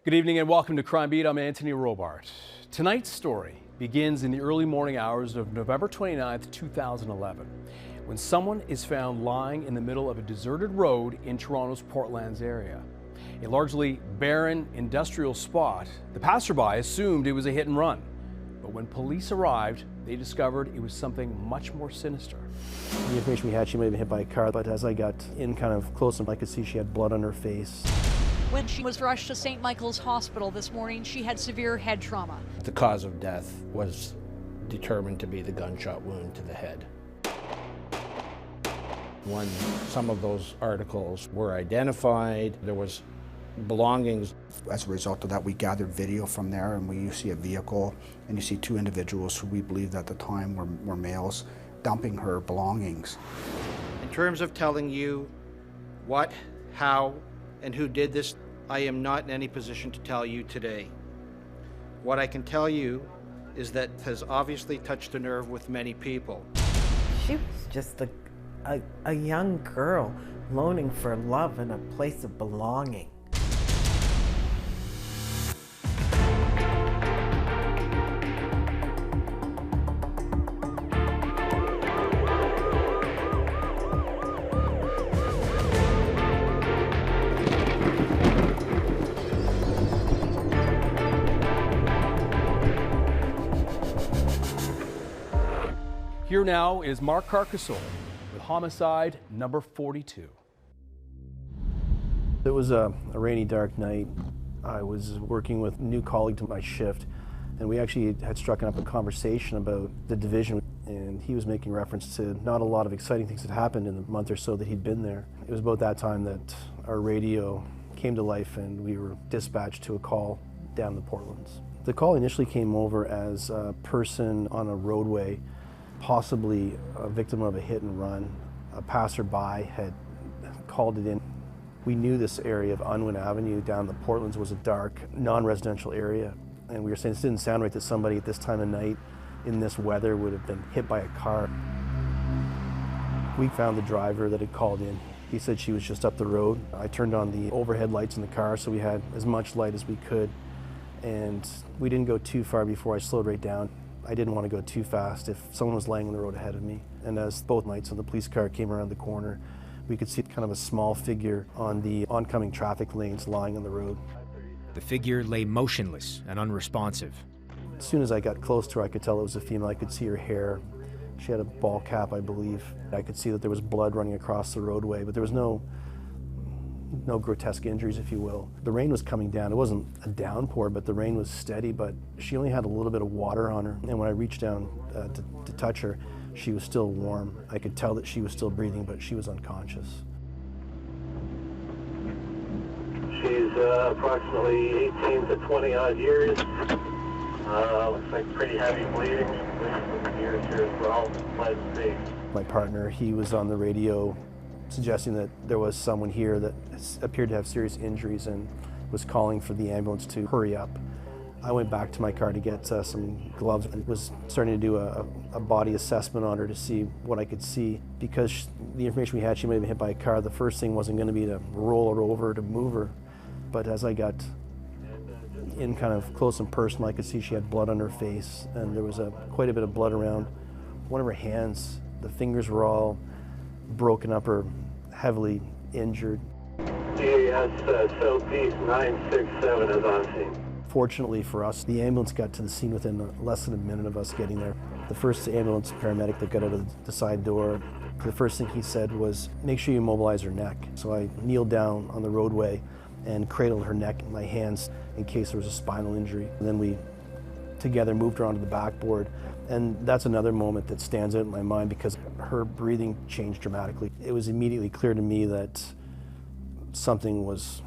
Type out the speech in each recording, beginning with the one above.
Good evening and welcome to Crime Beat. I'm Anthony Robart. Tonight's story begins in the early morning hours of November 29th, 2011, when someone is found lying in the middle of a deserted road in Toronto's Portlands area. A largely barren industrial spot, the passerby assumed it was a hit and run. But when police arrived, they discovered it was something much more sinister. The information we had, she may have been hit by a car, but as I got in kind of close, I could see she had blood on her face. When she was rushed to St. Michael's Hospital this morning, she had severe head trauma. The cause of death was determined to be the gunshot wound to the head. When some of those articles were identified, there was belongings. As a result of that, we gathered video from there, and you see a vehicle, and you see two individuals who we believed at the time were males dumping her belongings. In terms of telling you what, how, and who did this, I am not in any position to tell you today. What I can tell you is that it has obviously touched a nerve with many people. She was just a young girl longing for love and a place of belonging. Here now is Mark Carcassonne with Homicide number 42. It was a rainy, dark night. I was working with a new colleague to my shift, and we actually had struck up a conversation about the division, and he was making reference to not a lot of exciting things that happened in the month or so that he'd been there. It was about that time that our radio came to life and we were dispatched to a call down in the Portlands. The call initially came over as a person on a roadway, possibly a victim of a hit and run. A passerby had called it in. We knew this area of Unwin Avenue down the Portlands was a dark, non-residential area, and we were saying this didn't sound right that somebody at this time of night in this weather would have been hit by a car. We found the driver that had called in. He said she was just up the road. I turned on the overhead lights in the car so we had as much light as we could, and we didn't go too far before I slowed right down. I didn't want to go too fast if someone was laying on the road ahead of me. And as both lights of the police car came around the corner, we could see kind of a small figure on the oncoming traffic lanes lying on the road. The figure lay motionless and unresponsive. As soon as I got close to her, I could tell it was a female. I could see her hair. She had a ball cap, I believe. I could see that there was blood running across the roadway, but there was no grotesque injuries, if you will. The rain was coming down. It wasn't a downpour, but the rain was steady, but she only had a little bit of water on her. And when I reached down to touch her, she was still warm. I could tell that she was still breathing, but she was unconscious. She's approximately 18 to 20 odd years. Looks like pretty heavy bleeding. Bleeding from the ears here as well. My partner, he was on the radio suggesting that there was someone here that appeared to have serious injuries and was calling for the ambulance to hurry up. I went back to my car to get some gloves and was starting to do a body assessment on her to see what I could see. Because the information we had, she may have been hit by a car, the first thing wasn't going to be to roll her over to move her. But as I got in kind of close and personal, I could see she had blood on her face, and there was quite a bit of blood around one of her hands. The fingers were all broken up or heavily injured. DAS Southeast 967 is on scene. Fortunately for us, the ambulance got to the scene within less than a minute of us getting there. The first ambulance paramedic that got out of the side door, the first thing he said was, make sure you immobilize her neck. So I kneeled down on the roadway and cradled her neck in my hands in case there was a spinal injury. And then we together moved her onto the backboard. And that's another moment that stands out in my mind because her breathing changed dramatically. It was immediately clear to me that something was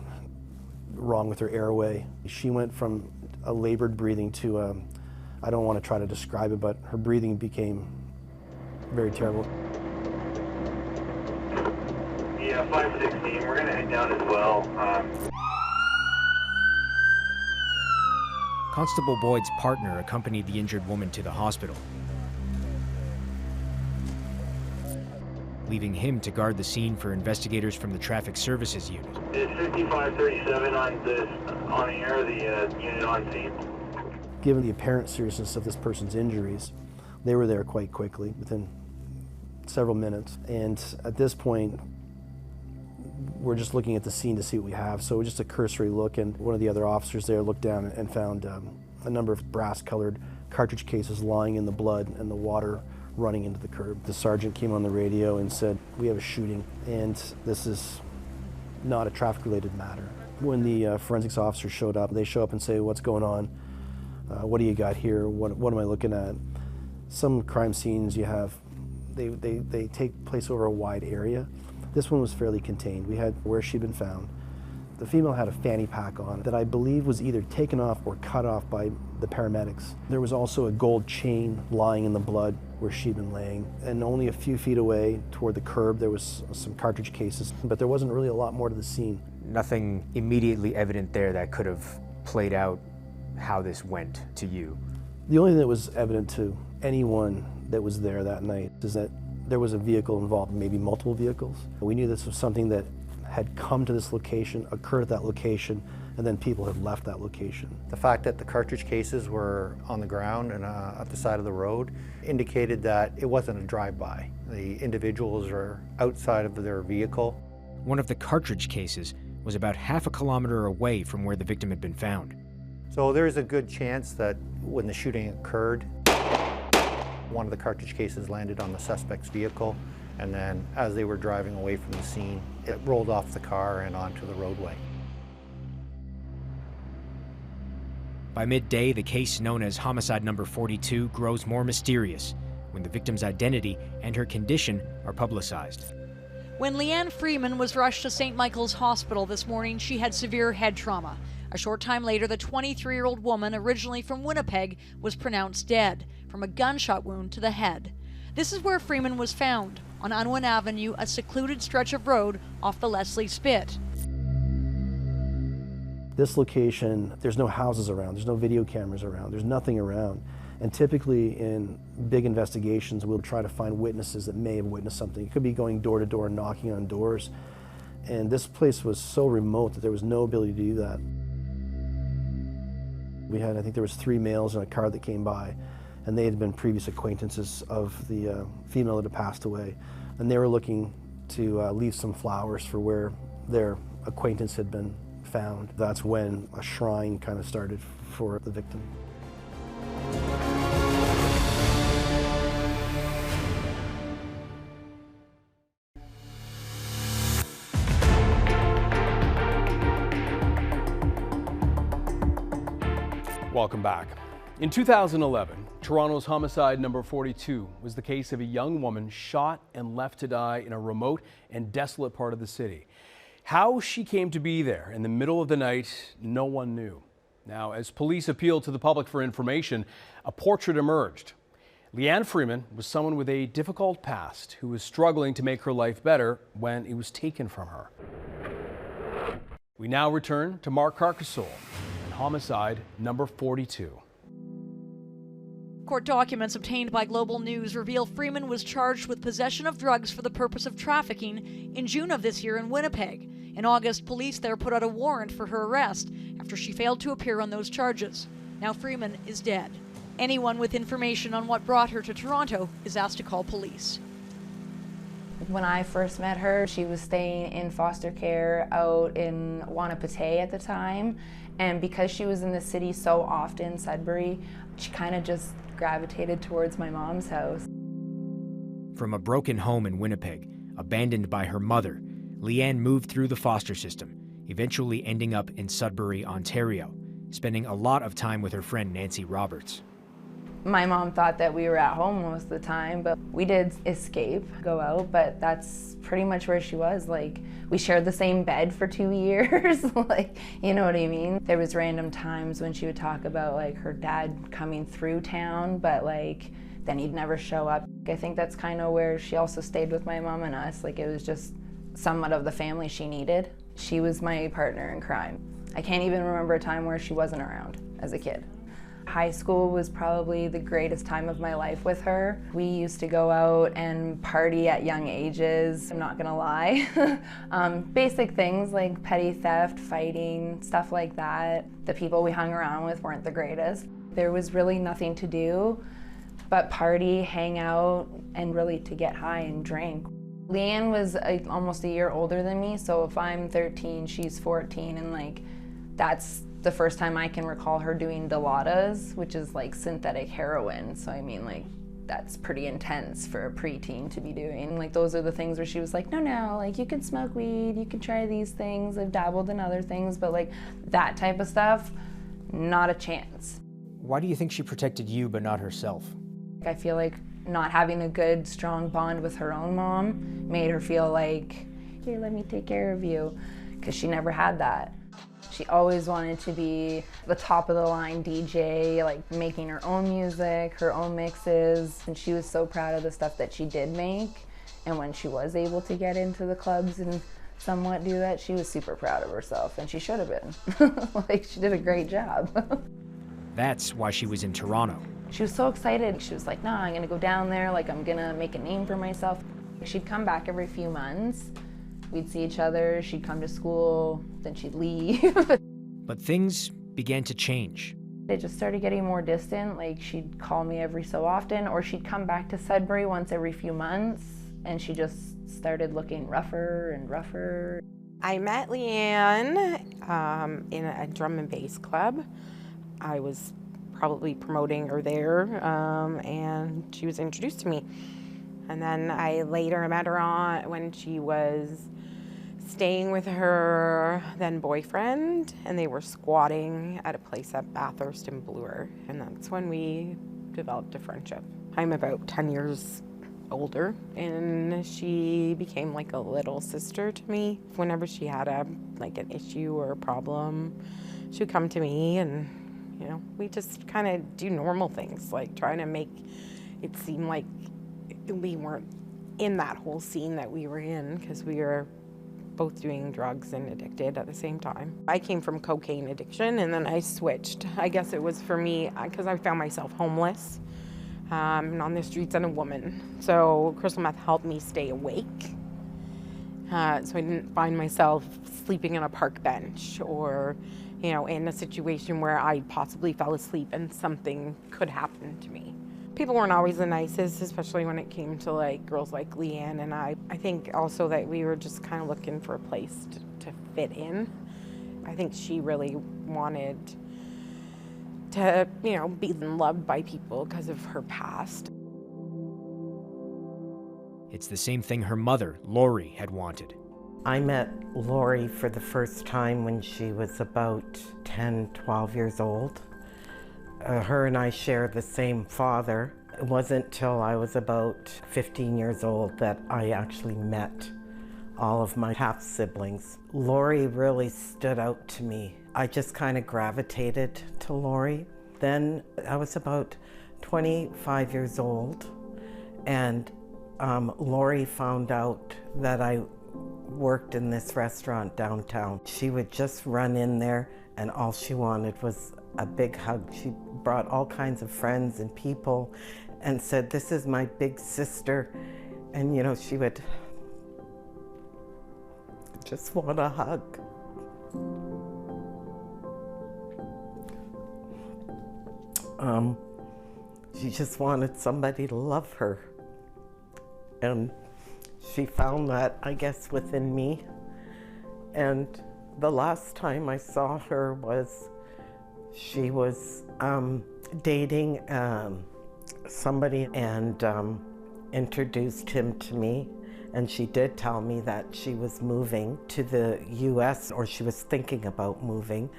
wrong with her airway. She went from a labored breathing to I don't want to try to describe it, but her breathing became very terrible. Yeah, 516, we're going to head down as well. Constable Boyd's partner accompanied the injured woman to the hospital. leaving him to guard the scene for investigators from the Traffic Services Unit. Is 5537 on the air, the unit on scene? Given the apparent seriousness of this person's injuries, they were there quite quickly, within several minutes. And at this point, we're just looking at the scene to see what we have. So just a cursory look, and one of the other officers there looked down and found a number of brass-colored cartridge cases lying in the blood and the water running into the curb. The sergeant came on the radio and said, "We have a shooting, and this is not a traffic-related matter." When the forensics officers showed up, they show up and say, "What's going on? What do you got here? What am I looking at?" Some crime scenes you have, they take place over a wide area. This one was fairly contained. We had where she'd been found. The female had a fanny pack on that I believe was either taken off or cut off by the paramedics. There was also a gold chain lying in the blood where she'd been laying. And only a few feet away toward the curb there was some cartridge cases, but there wasn't really a lot more to the scene. Nothing immediately evident there that could have played out how this went to you. The only thing that was evident to anyone that was there that night is that there was a vehicle involved, maybe multiple vehicles. We knew this was something that had come to this location, occurred at that location, and then people had left that location. The fact that the cartridge cases were on the ground and at the side of the road indicated that it wasn't a drive-by. The individuals are outside of their vehicle. One of the cartridge cases was about half a kilometer away from where the victim had been found. So there's a good chance that when the shooting occurred, one of the cartridge cases landed on the suspect's vehicle, and then as they were driving away from the scene, it rolled off the car and onto the roadway. By midday, the case known as Homicide number 42 grows more mysterious when the victim's identity and her condition are publicized. When Leanne Freeman was rushed to St. Michael's Hospital this morning, she had severe head trauma. A short time later, the 23-year-old woman, originally from Winnipeg, was pronounced dead from a gunshot wound to the head. This is where Freeman was found, on Unwin Avenue, a secluded stretch of road off the Leslie Spit. This location, there's no houses around, there's no video cameras around, there's nothing around. And typically in big investigations, we'll try to find witnesses that may have witnessed something. It could be going door to door, knocking on doors. And this place was so remote that there was no ability to do that. We had, I think there was 3 males in a car that came by, and they had been previous acquaintances of the female that had passed away. And they were looking to leave some flowers for where their acquaintance had been found. That's when a shrine kind of started for the victim. Welcome back. In 2011, Toronto's Homicide number 42 was the case of a young woman shot and left to die in a remote and desolate part of the city. How she came to be there in the middle of the night, no one knew. Now, as police appealed to the public for information, a portrait emerged. Leanne Freeman was someone with a difficult past who was struggling to make her life better when it was taken from her. We now return to Mark Carcassole and Homicide number 42. Court documents obtained by Global News reveal Freeman was charged with possession of drugs for the purpose of trafficking in June of this year in Winnipeg. In August, police there put out a warrant for her arrest after she failed to appear on those charges. Now Freeman is dead. Anyone with information on what brought her to Toronto is asked to call police. When I first met her, she was staying in foster care out in Wanapitei at the time. And because she was in the city so often, Sudbury, she kind of just gravitated towards my mom's house. From a broken home in Winnipeg, abandoned by her mother, Leanne moved through the foster system, eventually ending up in Sudbury, Ontario, spending a lot of time with her friend Nancy Roberts. My mom thought that we were at home most of the time, but we did escape, go out, but that's pretty much where she was. Like, we shared the same bed for 2 years, like, you know what I mean? There was random times when she would talk about, like, her dad coming through town, but, like, then he'd never show up. I think that's kind of where she also stayed with my mom and us. Like, it was just somewhat of the family she needed. She was my partner in crime. I can't even remember a time where she wasn't around as a kid. High school was probably the greatest time of my life with her. We used to go out and party at young ages, I'm not gonna lie. Basic things like petty theft, fighting, stuff like that. The people we hung around with weren't the greatest. There was really nothing to do but party, hang out, and really to get high and drink. Leanne was almost a year older than me, so if I'm 13, she's 14, and like that's the first time I can recall her doing Dilaudid, which is like synthetic heroin. So I mean, like, that's pretty intense for a preteen to be doing. Like, those are the things where she was like, no, like, you can smoke weed, you can try these things. I've dabbled in other things, but like that type of stuff, not a chance. Why do you think she protected you but not herself? I feel like not having a good, strong bond with her own mom made her feel like, here, let me take care of you, because she never had that. She always wanted to be the top of the line DJ, like making her own music, her own mixes, and she was so proud of the stuff that she did make. And when she was able to get into the clubs and somewhat do that, she was super proud of herself, and she should have been. Like, she did a great job. That's why she was in Toronto. She was so excited. She was like, no, I'm gonna go down there, like I'm gonna make a name for myself. She'd come back every few months. We'd see each other, she'd come to school, then she'd leave. But things began to change. It just started getting more distant, like she'd call me every so often, or she'd come back to Sudbury once every few months, and she just started looking rougher and rougher. I met Leanne in a drum and bass club. I was probably promoting her there, and she was introduced to me. And then I later met her on when she was staying with her then boyfriend, and they were squatting at a place at Bathurst and Bloor, and that's when we developed a friendship. I'm about 10 years older, and she became like a little sister to me. Whenever she had an issue or a problem, she would come to me, and you know, we just kind of do normal things, like trying to make it seem like we weren't in that whole scene that we were in, because we were both doing drugs and addicted at the same time. I came from cocaine addiction, and then I switched. I guess it was for me because I found myself homeless and on the streets and a woman. So crystal meth helped me stay awake. So I didn't find myself sleeping on a park bench or, you know, in a situation where I possibly fell asleep and something could happen to me. People weren't always the nicest, especially when it came to like girls like Leanne and I. I think also that we were just kind of looking for a place to fit in. I think she really wanted to, you know, be loved by people because of her past. It's the same thing her mother, Lori, had wanted. I met Lori for the first time when she was about 10, 12 years old. Her and I share the same father. It wasn't till I was about 15 years old that I actually met all of my half-siblings. Lori really stood out to me. I just kind of gravitated to Lori. Then I was about 25 years old, and Lori found out that I worked in this restaurant downtown. She would just run in there, and all she wanted was a big hug. She brought all kinds of friends and people and said, "This is my big sister." And you know, she would just want a hug. She just wanted somebody to love her. And she found that, I guess, within me. And the last time I saw her was, she was dating somebody and introduced him to me. And she did tell me that she was moving to the US, or she was thinking about moving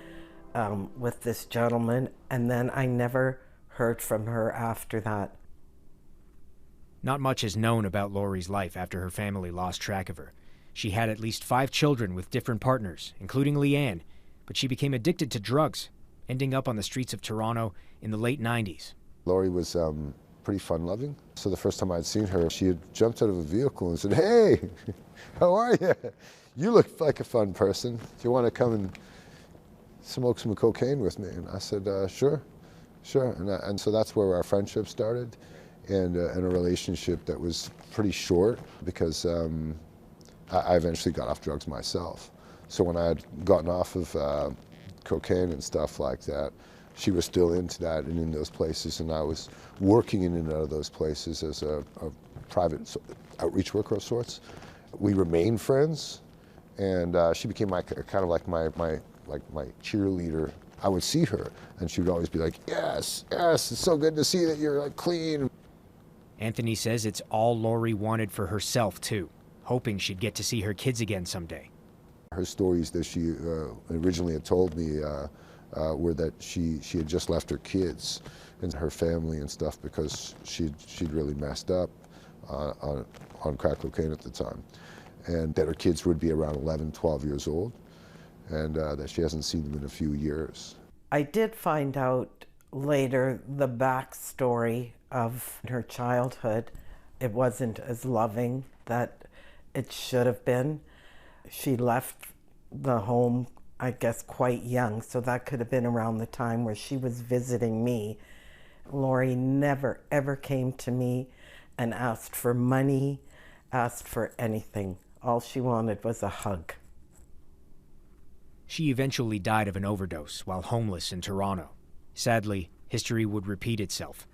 with this gentleman. And then I never heard from her after that. Not much is known about Lori's life after her family lost track of her. She had at least 5 children with different partners, including Leanne, but she became addicted to drugs, ending up on the streets of Toronto in the late 90s. Lori was pretty fun-loving. So the first time I'd seen her, she had jumped out of a vehicle and said, "Hey, how are you? You look like a fun person. Do you want to come and smoke some cocaine with me?" And I said, "Sure." Sure, and so that's where our friendship started, and a relationship that was pretty short because I eventually got off drugs myself. So when I had gotten off of cocaine and stuff like that, she was still into that and in those places, and I was working in and out of those places as a private outreach worker of sorts. We remained friends, and she became kind of like my cheerleader. I would see her, and she would always be like, yes, yes, it's so good to see that you're like clean. Anthony says it's all Lori wanted for herself too, hoping she'd get to see her kids again someday. Her stories that she originally had told me were that she had just left her kids and her family and stuff because she'd really messed up on crack cocaine at the time, and that her kids would be around 11, 12 years old, and that she hasn't seen them in a few years. I did find out later the backstory of her childhood. It wasn't as loving that it should have been. She left the home, I guess, quite young, so that could have been around the time where she was visiting me. Lori never, ever came to me and asked for money, asked for anything. All she wanted was a hug. She eventually died of an overdose while homeless in Toronto. Sadly, history would repeat itself.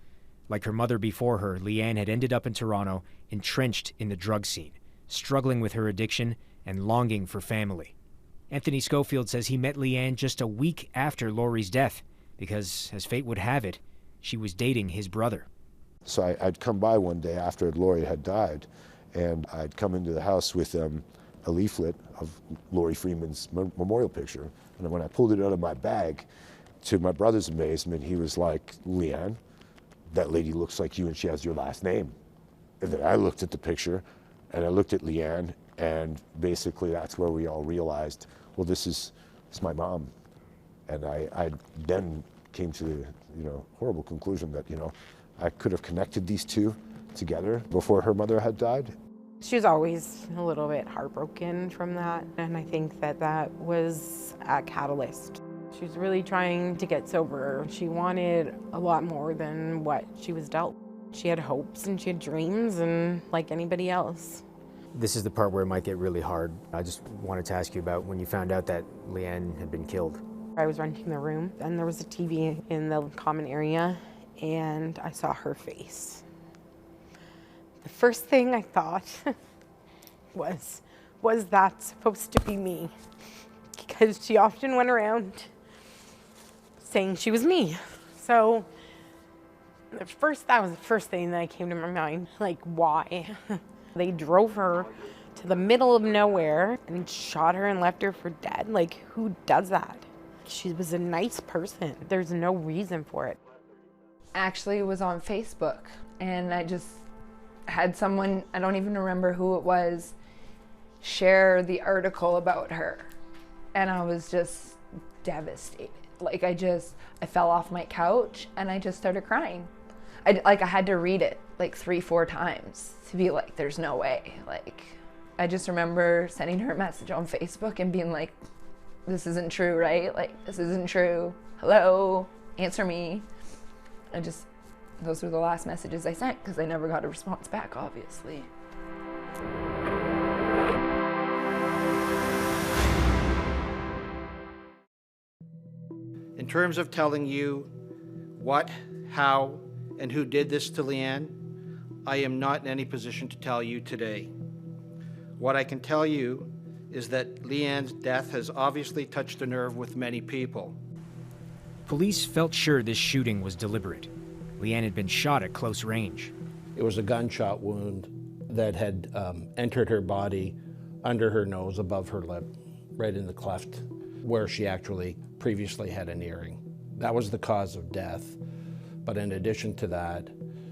Like her mother before her, Leanne had ended up in Toronto, entrenched in the drug scene, struggling with her addiction and longing for family. Anthony Schofield says he met Leanne just a week after Lori's death because, as fate would have it, she was dating his brother. So I'd come by one day after Lori had died, and I'd come into the house with a leaflet of Leanne Freeman's memorial picture. And when I pulled it out of my bag, to my brother's amazement, he was like, "Leanne, that lady looks like you and she has your last name." And then I looked at the picture and I looked at Leanne, and basically that's where we all realized, well, this is my mom. And I then came to the horrible conclusion that I could have connected these two together before her mother had died. She was always a little bit heartbroken from that, and I think that was a catalyst. She was really trying to get sober. She wanted a lot more than what she was dealt. She had hopes and she had dreams, and like anybody else. This is the part where it might get really hard. I just wanted to ask you about when you found out that Leanne had been killed. I was renting the room, and there was a TV in the common area, and I saw her face. The first thing I thought was that supposed to be me? Because she often went around saying she was me. So that was the first thing that came to my mind, like, why? They drove her to the middle of nowhere and shot her and left her for dead. Like, who does that? She was a nice person. There's no reason for it. Actually, it was on Facebook, and I just had someone, I don't even remember who it was, share the article about her. And I was just devastated. Like, I fell off my couch and I just started crying. I had to read it like 3-4 times to be like, there's no way. Like, I just remember sending her a message on Facebook and being like, this isn't true, right? Like, this isn't true. Hello, answer me. Those were the last messages I sent because I never got a response back, obviously. In terms of telling you what, how, and who did this to Leanne, I am not in any position to tell you today. What I can tell you is that Leanne's death has obviously touched a nerve with many people. Police felt sure this shooting was deliberate. Leanne had been shot at close range. It was a gunshot wound that had entered her body under her nose, above her lip, right in the cleft where she actually previously had an earring. That was the cause of death. But in addition to that,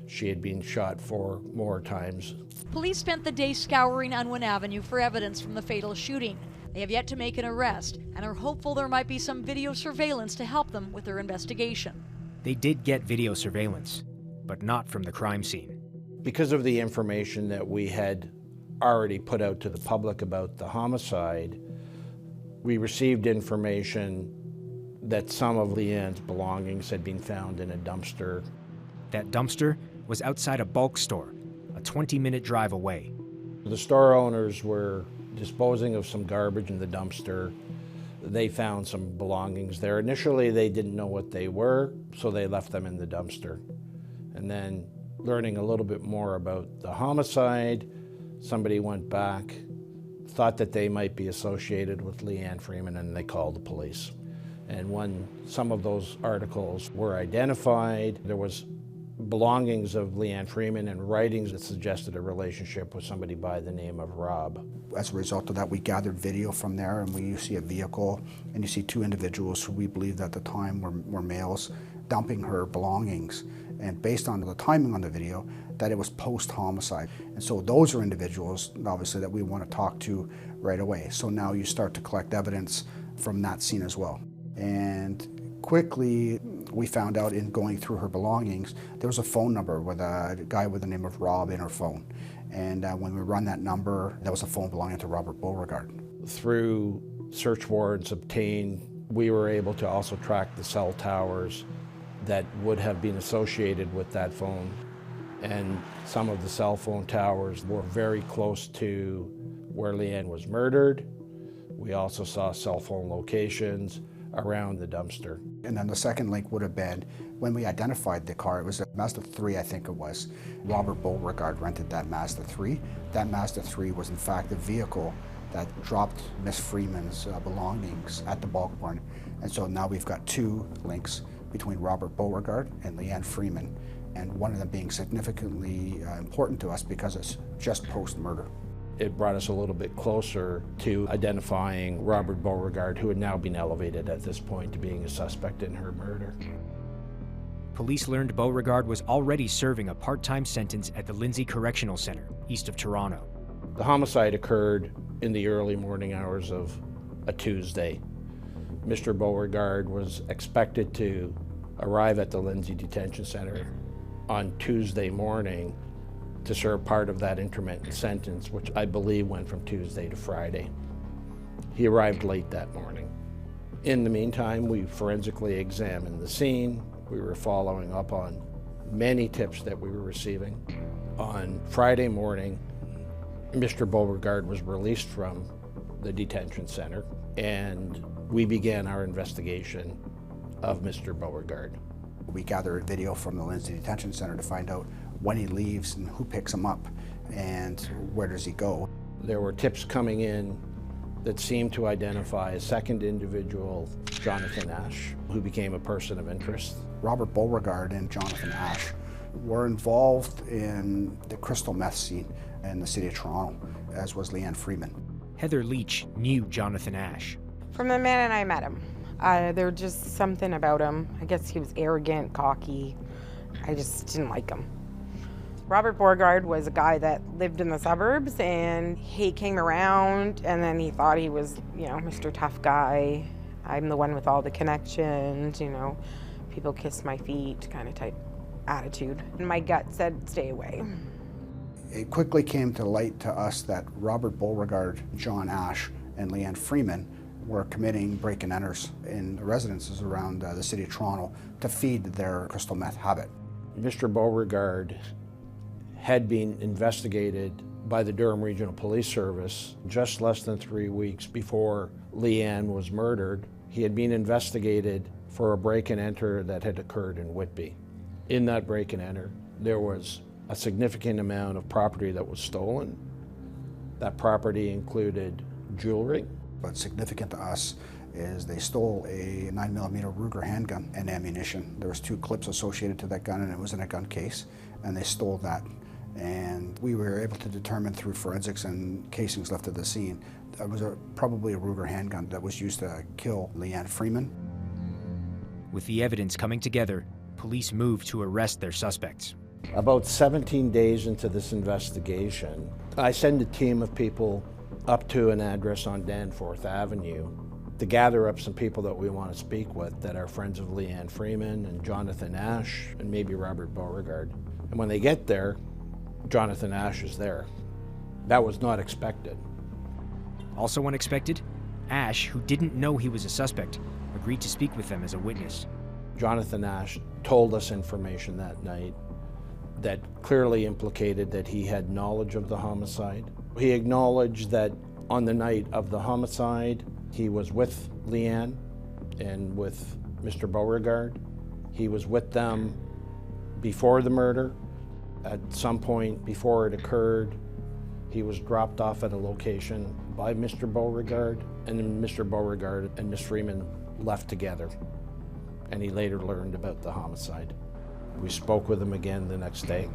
she had been shot 4 more times. Police spent the day scouring Unwin Avenue for evidence from the fatal shooting. They have yet to make an arrest and are hopeful there might be some video surveillance to help them with their investigation. They did get video surveillance, but not from the crime scene. Because of the information that we had already put out to the public about the homicide, we received information that some of Leanne's belongings had been found in a dumpster. That dumpster was outside a bulk store, a 20-minute drive away. The store owners were disposing of some garbage in the dumpster. They found some belongings there. Initially, they didn't know what they were, so they left them in the dumpster. And then, learning a little bit more about the homicide, somebody went back, thought that they might be associated with Leanne Freeman, and they called the police. And when some of those articles were identified, there was belongings of Leanne Freeman and writings that suggested a relationship with somebody by the name of Rob. As a result of that, we gathered video from there, and you see a vehicle, and you see two individuals who we believed at the time were males dumping her belongings. And based on the timing on the video, that it was post-homicide. And so those are individuals, obviously, that we want to talk to right away. So now you start to collect evidence from that scene as well. And quickly, we found out in going through her belongings, there was a phone number with a guy with the name of Rob in her phone. And when we run that number, that was a phone belonging to Robert Beauregard. Through search warrants obtained, we were able to also track the cell towers that would have been associated with that phone. And some of the cell phone towers were very close to where Leanne was murdered. We also saw cell phone locations around the dumpster. And then the second link would have been when we identified the car. It was a Mazda 3, I think it was. Robert Beauregard rented that Mazda 3. That Mazda 3 was in fact the vehicle that dropped Miss Freeman's belongings at the bulk barn. And so now we've got two links between Robert Beauregard and Leanne Freeman, and one of them being significantly important to us because it's just post-murder. It brought us a little bit closer to identifying Robert Beauregard, who had now been elevated at this point to being a suspect in her murder. Police learned Beauregard was already serving a part-time sentence at the Lindsay Correctional Center, east of Toronto. The homicide occurred in the early morning hours of a Tuesday. Mr. Beauregard was expected to arrive at the Lindsay Detention Center on Tuesday morning to serve part of that intermittent sentence, which I believe went from Tuesday to Friday. He arrived late that morning. In the meantime, we forensically examined the scene. We were following up on many tips that we were receiving. On Friday morning, Mr. Beauregard was released from the detention center, and we began our investigation of Mr. Beauregard. We gathered video from the Lindsay Detention Center to find out when he leaves and who picks him up and where does he go. There were tips coming in that seemed to identify a second individual, Jonathan Ash, who became a person of interest. Robert Beauregard and Jonathan Ash were involved in the crystal meth scene in the city of Toronto, as was Leanne Freeman. Heather Leach knew Jonathan Ash. From the minute I met him, there was just something about him. I guess he was arrogant, cocky. I just didn't like him. Robert Beauregard was a guy that lived in the suburbs, and he came around and then he thought he was, Mr. Tough Guy. I'm the one with all the connections, people kiss my feet kind of type attitude. And my gut said, stay away. It quickly came to light to us that Robert Beauregard, John Ash, and Leanne Freeman were committing break-and-enters in residences around the city of Toronto to feed their crystal meth habit. Mr. Beauregard had been investigated by the Durham Regional Police Service just less than 3 weeks before Leanne was murdered. He had been investigated for a break-and-enter that had occurred in Whitby. In that break-and-enter, there was a significant amount of property that was stolen. That property included jewelry. What's significant to us is they stole a 9mm Ruger handgun and ammunition. There was 2 clips associated to that gun, and it was in a gun case, and they stole that. And we were able to determine through forensics and casings left at the scene, that was probably a Ruger handgun that was used to kill Leanne Freeman. With the evidence coming together, police moved to arrest their suspects. About 17 days into this investigation, I send a team of people up to an address on Danforth Avenue to gather up some people that we want to speak with that are friends of Leanne Freeman and Jonathan Ash and maybe Robert Beauregard. And when they get there, Jonathan Ash is there. That was not expected. Also unexpected, Ash, who didn't know he was a suspect, agreed to speak with them as a witness. Jonathan Ash told us information that night that clearly implicated that he had knowledge of the homicide. He acknowledged that on the night of the homicide, he was with Leanne and with Mr. Beauregard. He was with them before the murder. At some point before it occurred, he was dropped off at a location by Mr. Beauregard, and then Mr. Beauregard and Ms. Freeman left together, and he later learned about the homicide. We spoke with him again the next day.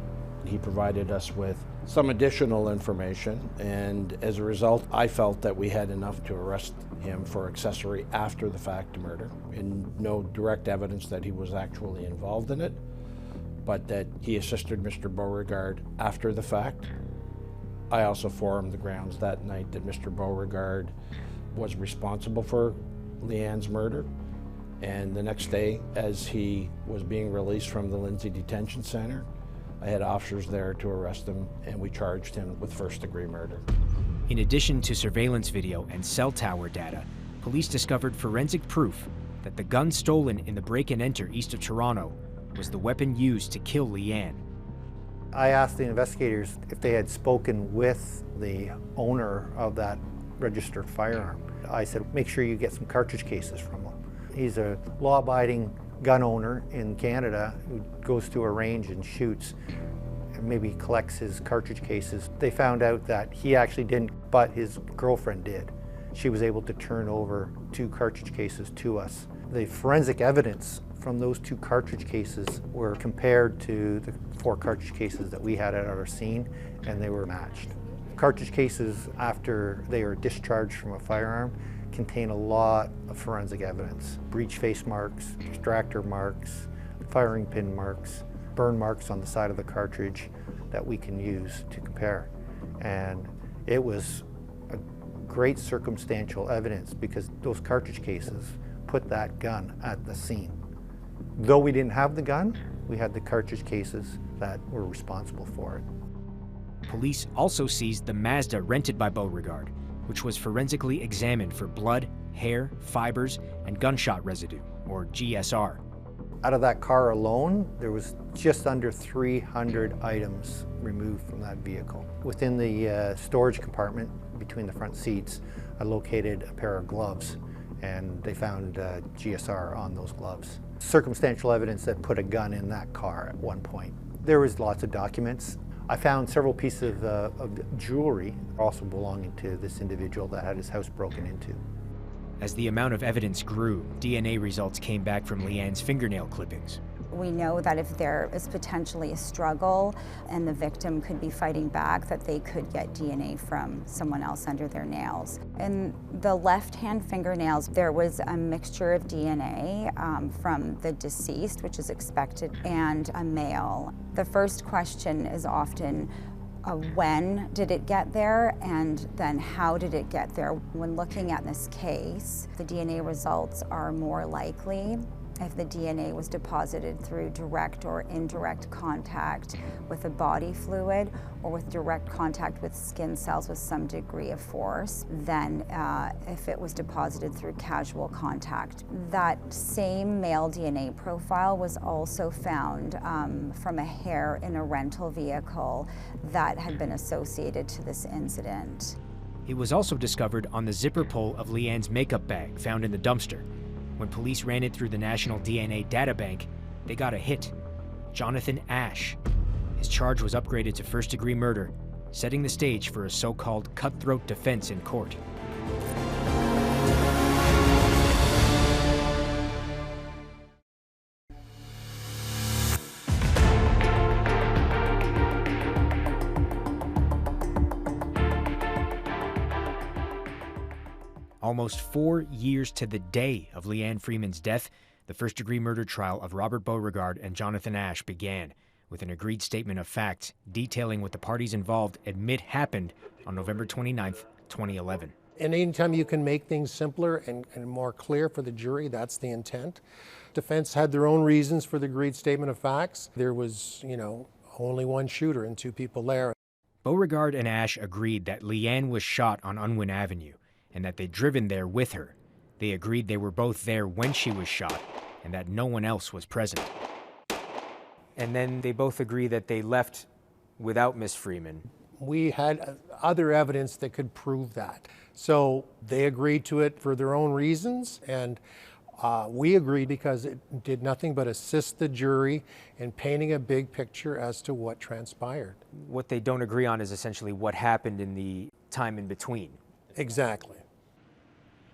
He provided us with some additional information, and as a result, I felt that we had enough to arrest him for accessory after the fact to murder, and no direct evidence that he was actually involved in it, but that he assisted Mr. Beauregard after the fact. I also formed the grounds that night that Mr. Beauregard was responsible for Leanne's murder. And the next day, as he was being released from the Lindsay Detention Center, I had officers there to arrest him, and we charged him with first-degree murder. In addition to surveillance video and cell tower data, police discovered forensic proof that the gun stolen in the break-and-enter east of Toronto was the weapon used to kill Leanne. I asked the investigators if they had spoken with the owner of that registered firearm. I said, make sure you get some cartridge cases from him. He's a law-abiding gun owner in Canada who goes to a range and shoots and maybe collects his cartridge cases. They found out that he actually didn't, but his girlfriend did. She was able to turn over 2 cartridge cases to us. The forensic evidence from those 2 cartridge cases were compared to the 4 cartridge cases that we had at our scene, and they were matched. Cartridge cases, after they are discharged from a firearm, contain a lot of forensic evidence. Breech face marks, extractor marks, firing pin marks, burn marks on the side of the cartridge that we can use to compare. And it was a great circumstantial evidence because those cartridge cases put that gun at the scene. Though we didn't have the gun, we had the cartridge cases that were responsible for it. Police also seized the Mazda rented by Beauregard, which was forensically examined for blood, hair, fibers, and gunshot residue, or GSR. Out of that car alone, there was just under 300 items removed from that vehicle. Within the storage compartment between the front seats, I located a pair of gloves, and they found GSR on those gloves. Circumstantial evidence that put a gun in that car at one point. There was lots of documents. I found several pieces of jewelry also belonging to this individual that had his house broken into. As the amount of evidence grew, DNA results came back from Leanne's fingernail clippings. We know that if there is potentially a struggle and the victim could be fighting back, that they could get DNA from someone else under their nails. In the left-hand fingernails, there was a mixture of DNA from the deceased, which is expected, and a male. The first question is often, when did it get there, and then how did it get there? When looking at this case, the DNA results are more likely if the DNA was deposited through direct or indirect contact with a body fluid or with direct contact with skin cells with some degree of force than if it was deposited through casual contact. That same male DNA profile was also found from a hair in a rental vehicle that had been associated to this incident. It was also discovered on the zipper pull of Leanne's makeup bag found in the dumpster. When police ran it through the National DNA Databank, they got a hit: Jonathan Ash. His charge was upgraded to first-degree murder, setting the stage for a so-called cutthroat defense in court. Almost 4 years to the day of Leanne Freeman's death, the first-degree murder trial of Robert Beauregard and Jonathan Ash began, with an agreed statement of facts detailing what the parties involved admit happened on November 29, 2011. And anytime you can make things simpler and more clear for the jury, that's the intent. Defense had their own reasons for the agreed statement of facts. There was, only one shooter and 2 people there. Beauregard and Ash agreed that Leanne was shot on Unwin Avenue, and that they'd driven there with her. They agreed they were both there when she was shot and that no one else was present. And then they both agree that they left without Miss Freeman. We had other evidence that could prove that. So they agreed to it for their own reasons, and we agreed because it did nothing but assist the jury in painting a big picture as to what transpired. What they don't agree on is essentially what happened in the time in between. Exactly.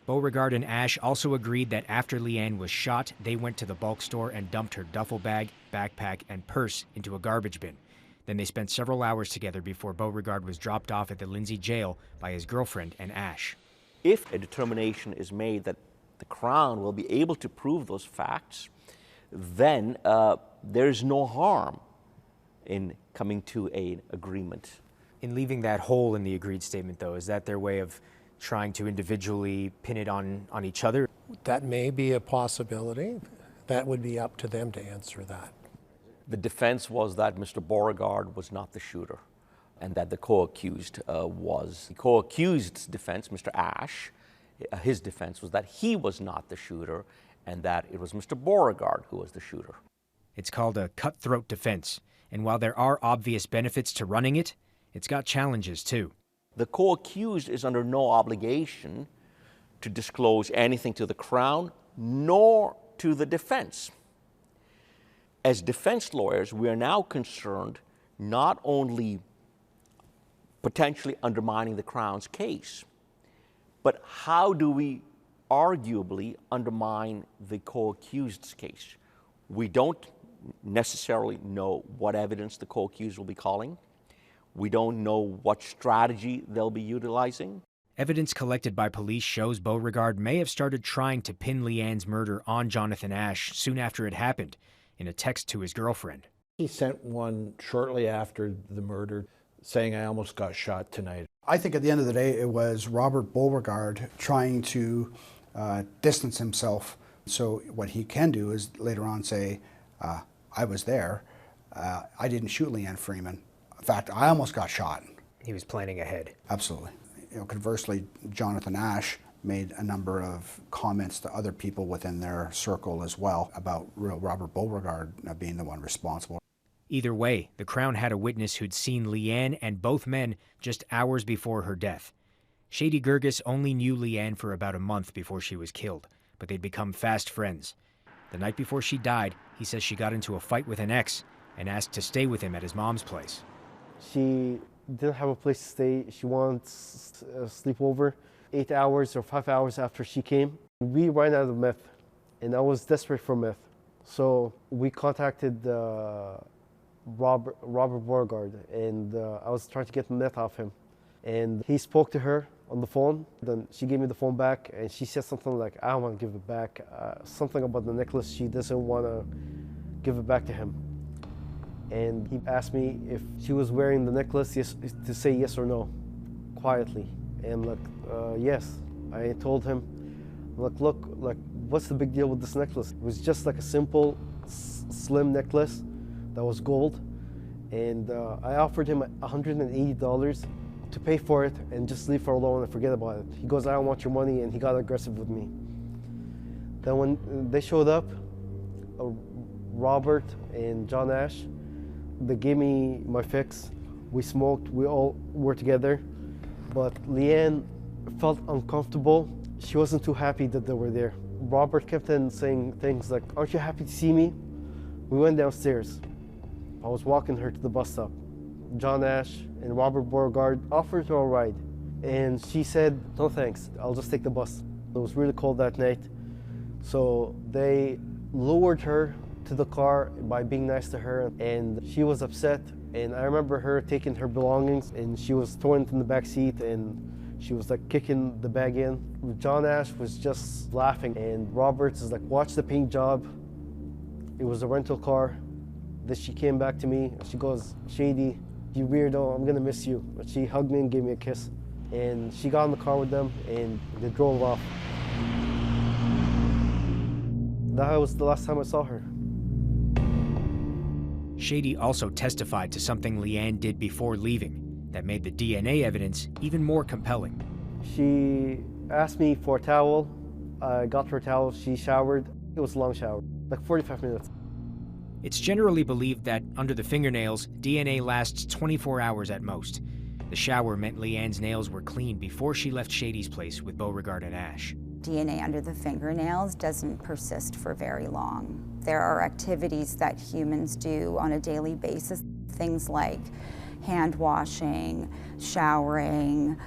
Beauregard and Ash also agreed that after Leanne was shot, they went to the bulk store and dumped her duffel bag, backpack, and purse into a garbage bin. Then they spent several hours together before Beauregard was dropped off at the Lindsay jail by his girlfriend and Ash. If a determination is made that the Crown will be able to prove those facts, then there's no harm in coming to an agreement. In leaving that hole in the agreed statement, though, is that their way of trying to individually pin it on each other? That may be a possibility. That would be up to them to answer that. The defense was that Mr. Beauregard was not the shooter and that the co-accused was. The co-accused's defense, Mr. Ash, his defense was that he was not the shooter and that it was Mr. Beauregard who was the shooter. It's called a cutthroat defense, and while there are obvious benefits to running it, it's got challenges too. The co-accused is under no obligation to disclose anything to the Crown nor to the defense. As defense lawyers, we are now concerned not only potentially undermining the Crown's case, but how do we arguably undermine the co-accused's case? We don't necessarily know what evidence the co-accused will be calling. We don't know what strategy they'll be utilizing. Evidence collected by police shows Beauregard may have started trying to pin Leanne's murder on Jonathan Ash soon after it happened, in a text to his girlfriend. He sent one shortly after the murder saying, "I almost got shot tonight." I think at the end of the day, it was Robert Beauregard trying to distance himself. So what he can do is later on say, I was there, I didn't shoot Leanne Freeman. In fact, I almost got shot. He was planning ahead. Absolutely. Conversely, Jonathan Ash made a number of comments to other people within their circle as well about Robert Beauregard being the one responsible. Either way, the Crown had a witness who'd seen Leanne and both men just hours before her death. Shady Gurgis only knew Leanne for about a month before she was killed, but they'd become fast friends. The night before she died, he says she got into a fight with an ex and asked to stay with him at his mom's place. She didn't have a place to stay. She wanted a sleepover. 8 hours or 5 hours after she came, we ran out of meth, and I was desperate for meth. So we contacted Robert Beauregard, and I was trying to get meth off him. And he spoke to her on the phone. Then she gave me the phone back, and she said something like, "I don't want to give it back." Something about the necklace. She doesn't want to give it back to him. And he asked me if she was wearing the necklace, yes, to say yes or no, quietly. And like, yes. I told him, like, look, like, what's the big deal with this necklace? It was just like a simple, slim necklace that was gold. And I offered him $180 to pay for it and just leave her alone and forget about it. He goes, "I don't want your money," and he got aggressive with me. Then when they showed up, Robert and John Ash, they gave me my fix. We smoked, we all were together. But Leanne felt uncomfortable. She wasn't too happy that they were there. Robert kept on saying things like, "Aren't you happy to see me?" We went downstairs. I was walking her to the bus stop. John Ash and Robert Beauregard offered her a ride. And she said, "No thanks, I'll just take the bus." It was really cold that night. So they lured her to the car by being nice to her, and she was upset. And I remember her taking her belongings, and she was throwing it in the back seat, and she was like kicking the bag in. John Ash was just laughing, and Roberts is like, "Watch the paint job." It was a rental car. Then she came back to me, and she goes, "Shady, you weirdo, I'm gonna miss you." And she hugged me and gave me a kiss. And she got in the car with them, and they drove off. That was the last time I saw her. Shady also testified to something Leanne did before leaving that made the DNA evidence even more compelling. She asked me for a towel I got her towel, she showered. It was a long shower, like 45 minutes. It's generally believed that under the fingernails, DNA lasts 24 hours at most. The shower meant Leanne's nails were clean before she left Shady's place with Beauregard and Ash. DNA under the fingernails doesn't persist for very long. There are activities that humans do on a daily basis, things like hand washing, showering,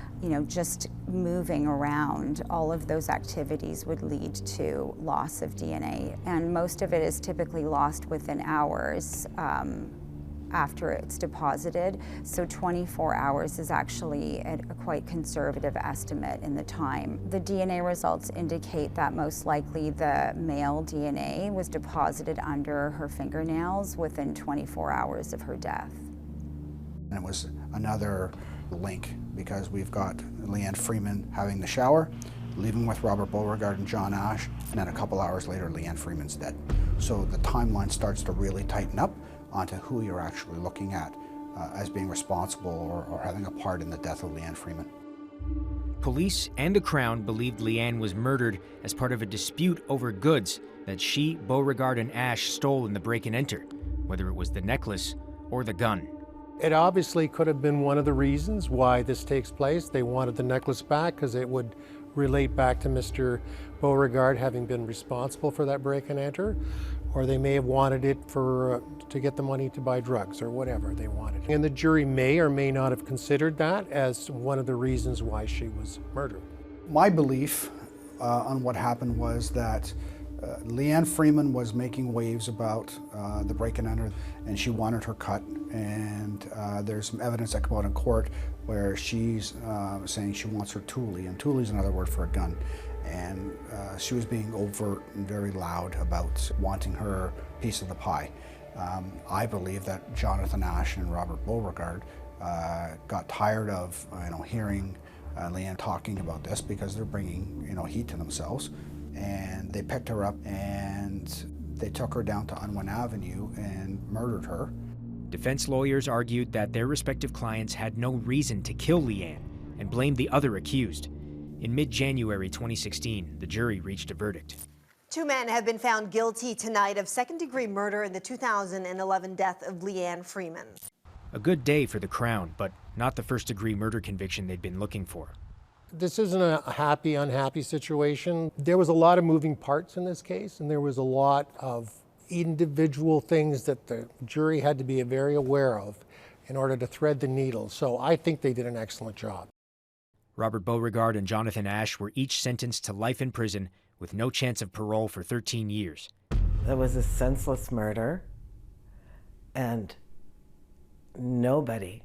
just moving around. All of those activities would lead to loss of DNA, and most of it is typically lost within hours after it's deposited. So 24 hours is actually a quite conservative estimate in the time. The DNA results indicate that most likely the male DNA was deposited under her fingernails within 24 hours of her death. And it was another link because we've got Leanne Freeman having the shower, leaving with Robert Beauregard and John Ash, and then a couple hours later, Leanne Freeman's dead. So the timeline starts to really tighten up onto who you're actually looking at as being responsible or having a part in the death of Leanne Freeman. Police and the Crown believed Leanne was murdered as part of a dispute over goods that she, Beauregard, and Ash stole in the break and enter, whether it was the necklace or the gun. It obviously could have been one of the reasons why this takes place. They wanted the necklace back because it would relate back to Mr. Beauregard having been responsible for that break and enter, or they may have wanted it to get the money to buy drugs or whatever they wanted. And the jury may or may not have considered that as one of the reasons why she was murdered. My belief on what happened was that Leanne Freeman was making waves about the break and enter, and she wanted her cut, and there's some evidence that came out in court where she's saying she wants her toolie, and toolie is another word for a gun, and she was being overt and very loud about wanting her piece of the pie. I believe that Jonathan Ash and Robert Beauregard got tired of hearing Leanne talking about this because they're bringing heat to themselves. And they picked her up and they took her down to Unwin Avenue and murdered her. Defense lawyers argued that their respective clients had no reason to kill Leanne and blamed the other accused. In mid-January 2016, the jury reached a verdict. 2 men have been found guilty tonight of second-degree murder in the 2011 death of Leanne Freeman. A good day for the Crown, but not the first-degree murder conviction they'd been looking for. This isn't a happy, unhappy situation. There was a lot of moving parts in this case, and there was a lot of individual things that the jury had to be very aware of in order to thread the needle. So I think they did an excellent job. Robert Beauregard and Jonathan Ash were each sentenced to life in prison with no chance of parole for 13 years. That was a senseless murder, and nobody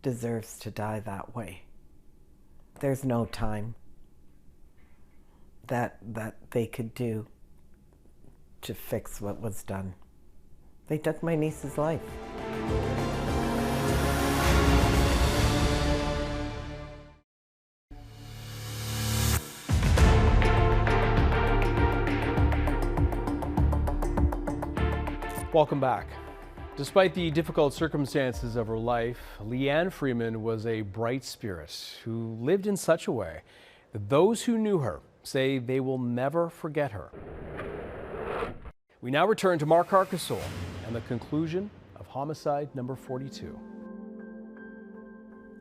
deserves to die that way. There's no time that they could do to fix what was done. They took my niece's life. Welcome back. Despite the difficult circumstances of her life, Leanne Freeman was a bright spirit who lived in such a way that those who knew her say they will never forget her. We now return to Mark Harkesol and the conclusion of Homicide number 42.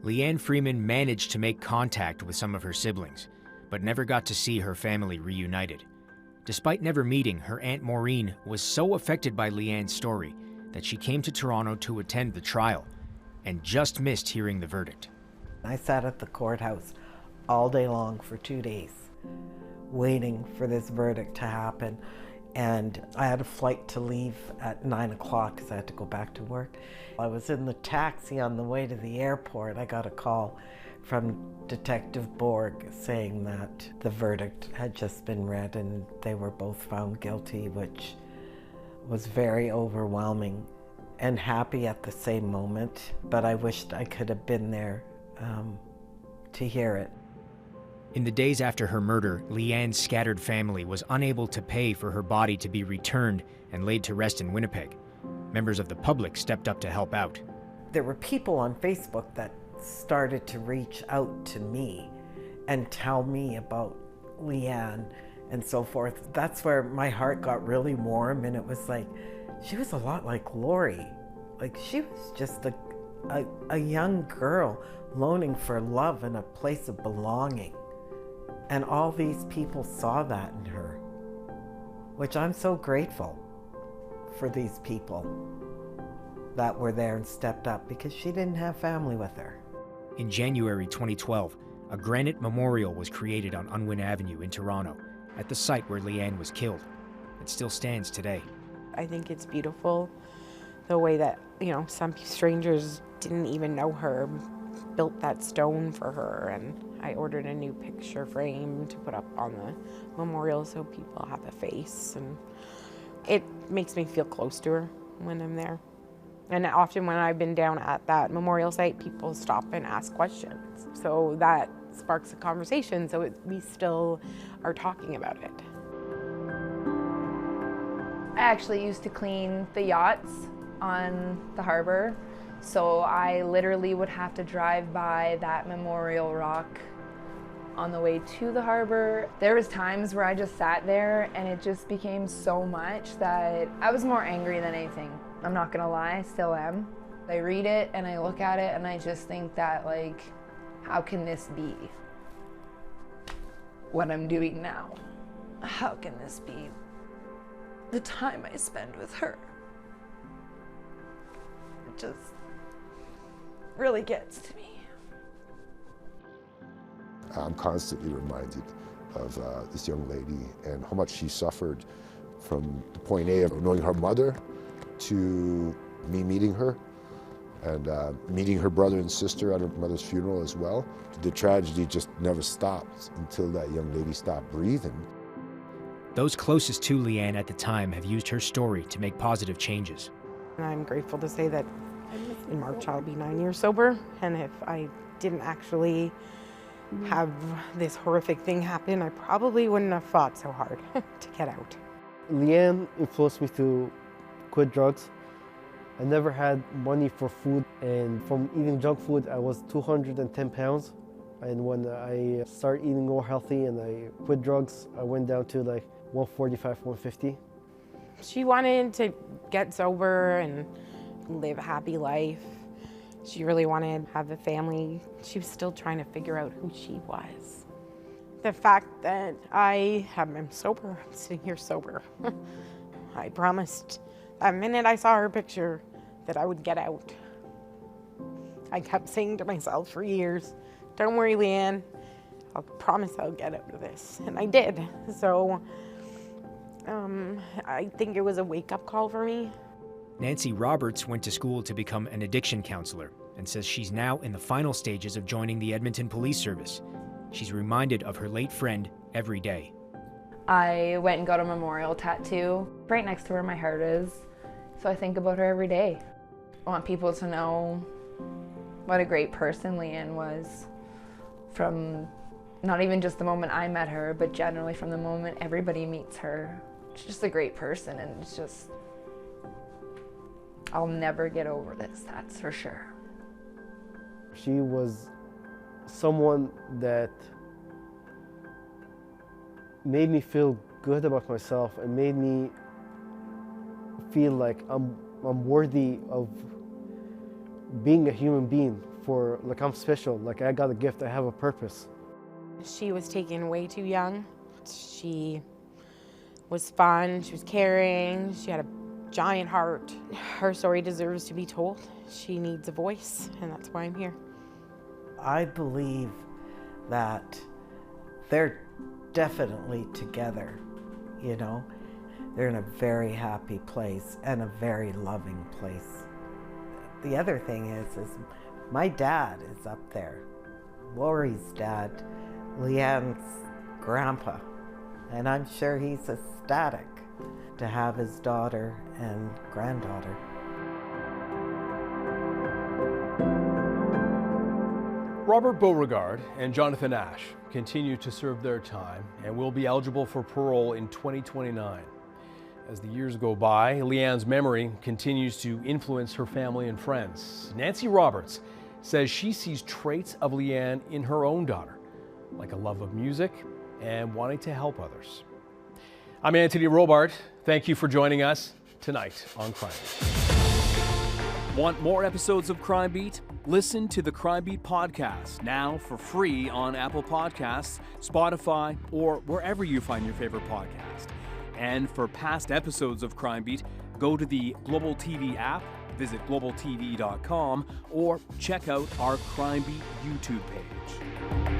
Leanne Freeman managed to make contact with some of her siblings, but never got to see her family reunited. Despite never meeting, her Aunt Maureen was so affected by Leanne's story that she came to Toronto to attend the trial and just missed hearing the verdict. I sat at the courthouse all day long for 2 days, waiting for this verdict to happen. And I had a flight to leave at 9 o'clock because I had to go back to work. I was in the taxi on the way to the airport. I got a call from Detective Borg saying that the verdict had just been read and they were both found guilty, which was very overwhelming and happy at the same moment. But I wished I could have been there to hear it. In the days after her murder, Leanne's scattered family was unable to pay for her body to be returned and laid to rest in Winnipeg. Members of the public stepped up to help out. There were people on Facebook that started to reach out to me and tell me about Leanne and so forth, that's where my heart got really warm, and it was like, she was a lot like Lori. Like, she was just a young girl longing for love and a place of belonging. And all these people saw that in her, which I'm so grateful for these people that were there and stepped up, because she didn't have family with her. In January 2012, a granite memorial was created on Unwin Avenue in Toronto, at the site where Leanne was killed. It still stands today. I think it's beautiful the way that, you know, some strangers didn't even know her, built that stone for her, and I ordered a new picture frame to put up on the memorial so people have a face, and it makes me feel close to her when I'm there. And often when I've been down at that memorial site, people stop and ask questions. So that sparks a conversation, so we still are talking about it. I actually used to clean the yachts on the harbor, so I literally would have to drive by that memorial rock on the way to the harbor. There was times where I just sat there and it just became so much that I was more angry than anything. I'm not gonna lie, I still am. I read it and I look at it and I just think that, like, how can this be what I'm doing now? How can this be the time I spend with her? It just really gets to me. I'm constantly reminded of this young lady and how much she suffered from the point A of knowing her mother to me meeting her and meeting her brother and sister at her mother's funeral as well. The tragedy just never stopped until that young lady stopped breathing. Those closest to Leanne at the time have used her story to make positive changes. And I'm grateful to say that in March I'll be 9 years sober, and if I didn't actually have this horrific thing happen, I probably wouldn't have fought so hard to get out. Leanne influenced me to quit drugs. I never had money for food, and from eating junk food, I was 210 pounds. And when I started eating more healthy and I quit drugs, I went down to like 145, 150. She wanted to get sober and live a happy life. She really wanted to have a family. She was still trying to figure out who she was. The fact that I am sober, I'm sitting here sober. I promised the minute I saw her picture that I would get out. I kept saying to myself for years, don't worry, Leanne, I promise I'll get out of this. And I did. So I think it was a wake-up call for me. Nancy Roberts went to school to become an addiction counselor and says she's now in the final stages of joining the Edmonton Police Service. She's reminded of her late friend every day. I went and got a memorial tattoo right next to where my heart is, so I think about her every day. I want people to know what a great person Leanne was, from not even just the moment I met her, but generally from the moment everybody meets her. She's just a great person, and it's just, I'll never get over this, that's for sure. She was someone that made me feel good about myself and made me feel like I'm worthy of being a human being, for like I'm special, like I got a gift, I have a purpose. She was taken way too young. She was fun, she was caring, she had a giant heart. Her story deserves to be told. She needs a voice, and that's why I'm here. I believe that they're definitely together, you know? They're in a very happy place and a very loving place. The other thing is my dad is up there. Lori's dad, Leanne's grandpa, and I'm sure he's ecstatic to have his daughter and granddaughter. Robert Beauregard and Jonathan Ash continue to serve their time and will be eligible for parole in 2029. As the years go by, Leanne's memory continues to influence her family and friends. Nancy Roberts says she sees traits of Leanne in her own daughter, like a love of music and wanting to help others. I'm Anthony Robart. Thank you for joining us tonight on Crime Beat. Want more episodes of Crime Beat? Listen to the Crime Beat podcast now for free on Apple Podcasts, Spotify, or wherever you find your favorite podcast. And for past episodes of Crime Beat, go to the Global TV app, visit globaltv.com, or check out our Crime Beat YouTube page.